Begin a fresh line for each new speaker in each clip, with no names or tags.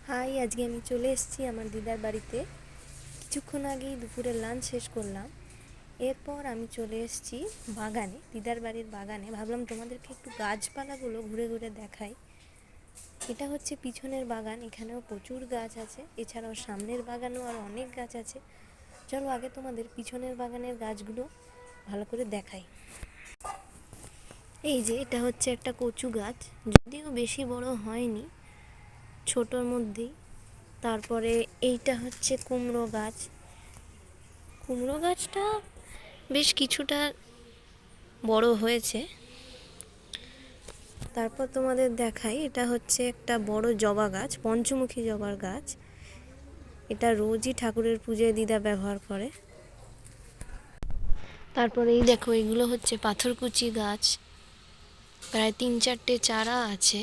High, আজকে আমি চলে এসেছি আমার দিদার বাড়িতে। কিছুক্ষণ আগেই দুপুরে লাঞ্চ শেষ করলাম। এরপর আমি চলে এসেছি বাগানে, দিদার বাড়ির বাগানে। ভাবলাম তোমাদেরকে একটু গাছপালাগুলো ঘুরে ঘুরে দেখাই। এটা হচ্ছে পিছনের বাগান, এখানেও প্রচুর গাছ আছে। এছাড়াও সামনের বাগানেও আর অনেক গাছ আছে। চলো আগে তোমাদের পিছনের বাগানের গাছগুলো ভালো করে দেখাই। এই যে এটা হচ্ছে একটা কচু গাছ, যদিও বেশি বড় হয়নি, ছোটোর মধ্যেই। তারপরে এইটা হচ্ছে কুমড়ো গাছ। কুমড়ো গাছটা বেশ কিছুটা বড় হয়েছে। তারপর তোমাদের দেখাই, এটা হচ্ছে একটা বড় জবা গাছ, পঞ্চমুখী জবার গাছ। এটা রোজই ঠাকুরের পুজোয় দিদা ব্যবহার করে। তারপরে এই দেখো, এগুলো হচ্ছে পাথরকুচি গাছ। প্রায় 3-4টে চারা আছে,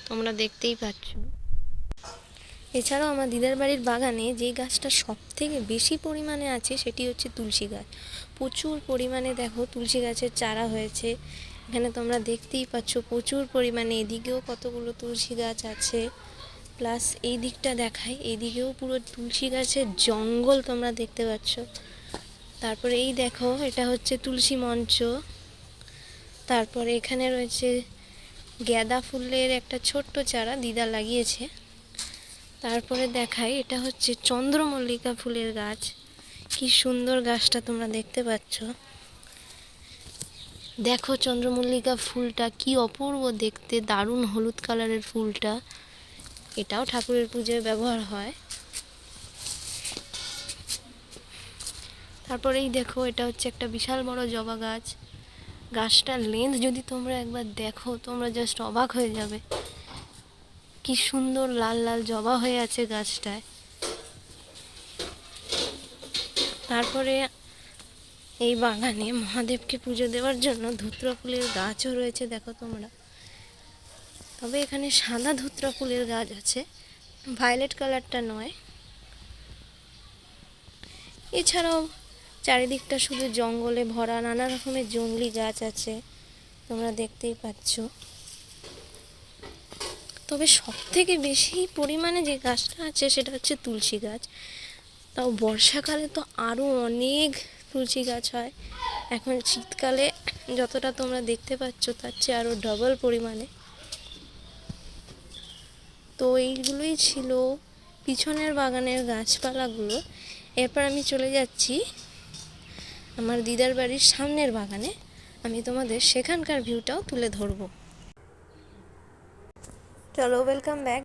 তোমরা দেখতেই পাচ্ছ। এছাড়াও আমার দিদার বাড়ির বাগানে যে গাছটা সব থেকে বেশি পরিমাণে আছে সেটি হচ্ছে তুলসী গাছ। প্রচুর পরিমাণে দেখো তুলসী গাছের চারা হয়েছে এখানে, তোমরা দেখতেই পাচ্ছ প্রচুর পরিমাণে। এদিকেও কতগুলো তুলসী গাছ আছে, প্লাস এই দিকটা দেখাই, এইদিকেও পুরো তুলসী গাছের জঙ্গল তোমরা দেখতে পাচ্ছ। তারপরে এই দেখো, এটা হচ্ছে তুলসী মঞ্চ। তারপরে এখানে রয়েছে গাঁদা ফুলের একটা ছোট্ট চারা দিদা লাগিয়েছে। তারপরে দেখাই, এটা হচ্ছে চন্দ্রমল্লিকা ফুলের গাছ। কি সুন্দর গাছটা তোমরা দেখতে পাচ্ছ। দেখো চন্দ্রমল্লিকা ফুলটা কি অপূর্ব দেখতে, দারুণ হলুদ কালারের ফুলটা। এটাও ঠাকুরের পুজোয় ব্যবহার হয়। তারপরেই দেখো, এটা হচ্ছে একটা বিশাল বড় জবা গাছ। গাছটার লেন্থ যদি তোমরা একবার দেখো, তোমরা জাস্ট অবাক হয়ে যাবে। কি সুন্দর লাল লাল জবা হয়ে আছে গাছটায়। তারপরে এই বাগানে মহাদেবকে পুজো দেওয়ার জন্য ধুত্রা ফুলের গাছও রয়েছে, দেখো তোমরা। তবে এখানে সাদা ধুত্রা ফুলের গাছ আছে, ভায়োলেট কালারটা নয়। এছাড়াও চারিদিকটা শুধু জঙ্গলে ভরা, নানা রকমের জংলি গাছ আছে, তোমরা দেখতেই পাচ্ছ। তবে সব থেকে বেশি পরিমাণে যে গাছটা আছে সেটা হচ্ছে তুলসী গাছ। তাও বর্ষাকালে তো আরও অনেক তুলসী গাছ হয়। এখন শীতকালে যতটা তোমরা দেখতে পাচ্ছ তার চেয়ে আরও ডবল পরিমাণে। তো এইগুলোই ছিল পিছনের বাগানের গাছপালাগুলো। এরপর আমি চলে যাচ্ছি আমার দিদার বাড়ির সামনের বাগানে। আমি তোমাদের সেখানকার ভিউটাও তুলে ধরবো। চলো, ওয়েলকাম ব্যাক।